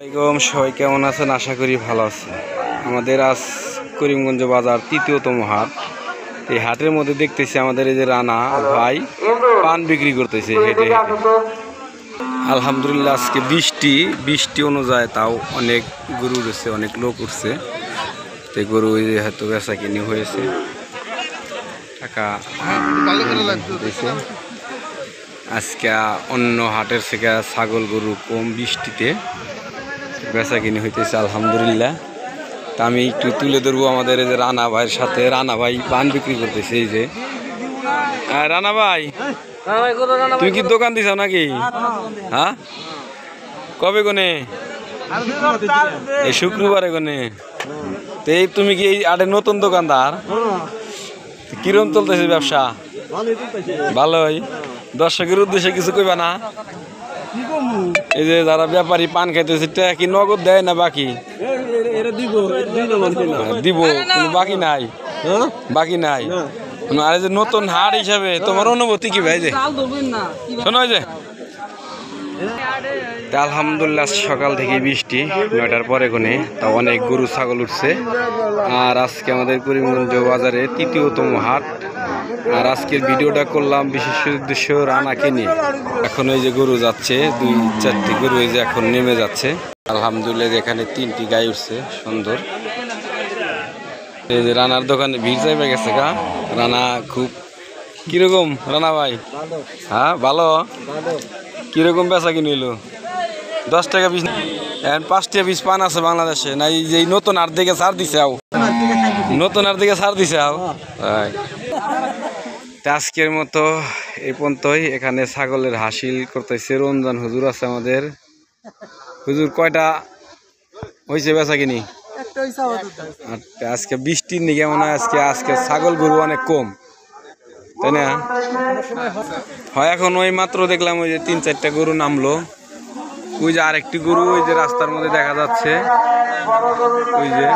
আসসালামু আলাইকুম, সবাই কেমন আছেন? আশা করি ভালো আছেন। আমাদের আজ করিমগঞ্জ বাজার তৃতীয়তম হাট। এই হাটের মধ্যে দেখতেছি আমাদের এই যে রানা ভাই পান বিক্রি করতেছে হেঁটে হেঁটে। আলহামদুলিল্লাহ আজকে বৃষ্টি অনুযায়ী তাও অনেক গরু উঠছে, অনেক লোক উঠছে। তো গরু হয়তো বেচা কিনি হয়েছে, টাকা দিয়েছে। আজকে অন্য হাটের থেকে ছাগল গরু কম, বৃষ্টিতে বেচা কিনি হইতেছে আলহামদুলিল্লাহ। তা আমি একটু তুলে ধরবো আমাদের এই যে রানা ভাইয়ের সাথে। রানা ভাই পান বিক্রি করতেছে এই যে। রানা ভাই, তুমি কি দোকান দিছ নাকি? হ্যাঁ, কবে কোনে? এই শুক্রবারে কোনে? তো এই তুমি কি এই আটের নতুন দোকানদার? কিরম চলতেছে ব্যবসা? ভালোই। দর্শকের উদ্দেশ্যে কিছু কইবা না? এই যে যারা ব্যাপারী পান খাইতেছে কি নগদ দেয় না বাকি? দিব, কোনো বাকি নাই, বাকি নাই। আর যে নতুন হাট হিসাবে তোমার অনুভূতি কি ভাই? যে শোনো যে আলহামদুলিল্লাহ সকাল থেকে বৃষ্টি, 9টার পরে কোনে তা অনেক গরু ছাগল উঠছে। আর আজকে আমাদের করিমগঞ্জ বাজারে তৃতীয়তম হাট। আর আজকের ভিডিওটা করলাম বিশেষ উদ্দেশ্য রানাকে নিয়ে। এখন ওই যে গরু যাচ্ছে, 2-4টি গরু এই যে এখন নেমে যাচ্ছে। আলহামদুলিল্লাহ এখানে 3টি গাই উঠছে সুন্দর। এই যে রানার দোকানে ভিড় চাইবে গেছে গা। রানা খুব কিরকম রানা ভাই? হ্যাঁ ভালো। কিরকম বেচা কিনে এলো? 10 টাকা পিস, 5 টাকা পিস পান আছে বাংলাদেশে না? এই যে নতুন হাট দিকে ছাড় দিছে, নতুন হাট দিকে ছাড় দিছে। আজকের মতো এই পর্যন্তই। এখানে ছাগলের হাসিল করতেছে রমজান হুজুর আছে আমাদের। হুজুর কয়টা হয়েছে বেচা কিনি? আজকে বৃষ্টির নিকে মনে হয় আজকে ছাগল গরু অনেক কম, তাই না? হয় এখন ওই মাত্র দেখলাম ওই যে 3-4টা গরু নামলো। ওই যে আরেকটি গরু ওই যে রাস্তার মধ্যে দেখা যাচ্ছে ওই যে।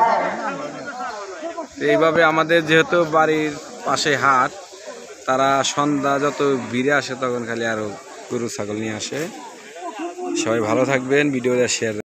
এইভাবে আমাদের যেহেতু বাড়ির পাশে হাট, তারা সন্ধ্যা যত ভিড়ে আসে তখন খালি আরো গরু ছাগল নিয়ে আসে। সবাই ভালো থাকবেন, ভিডিওটা শেয়ার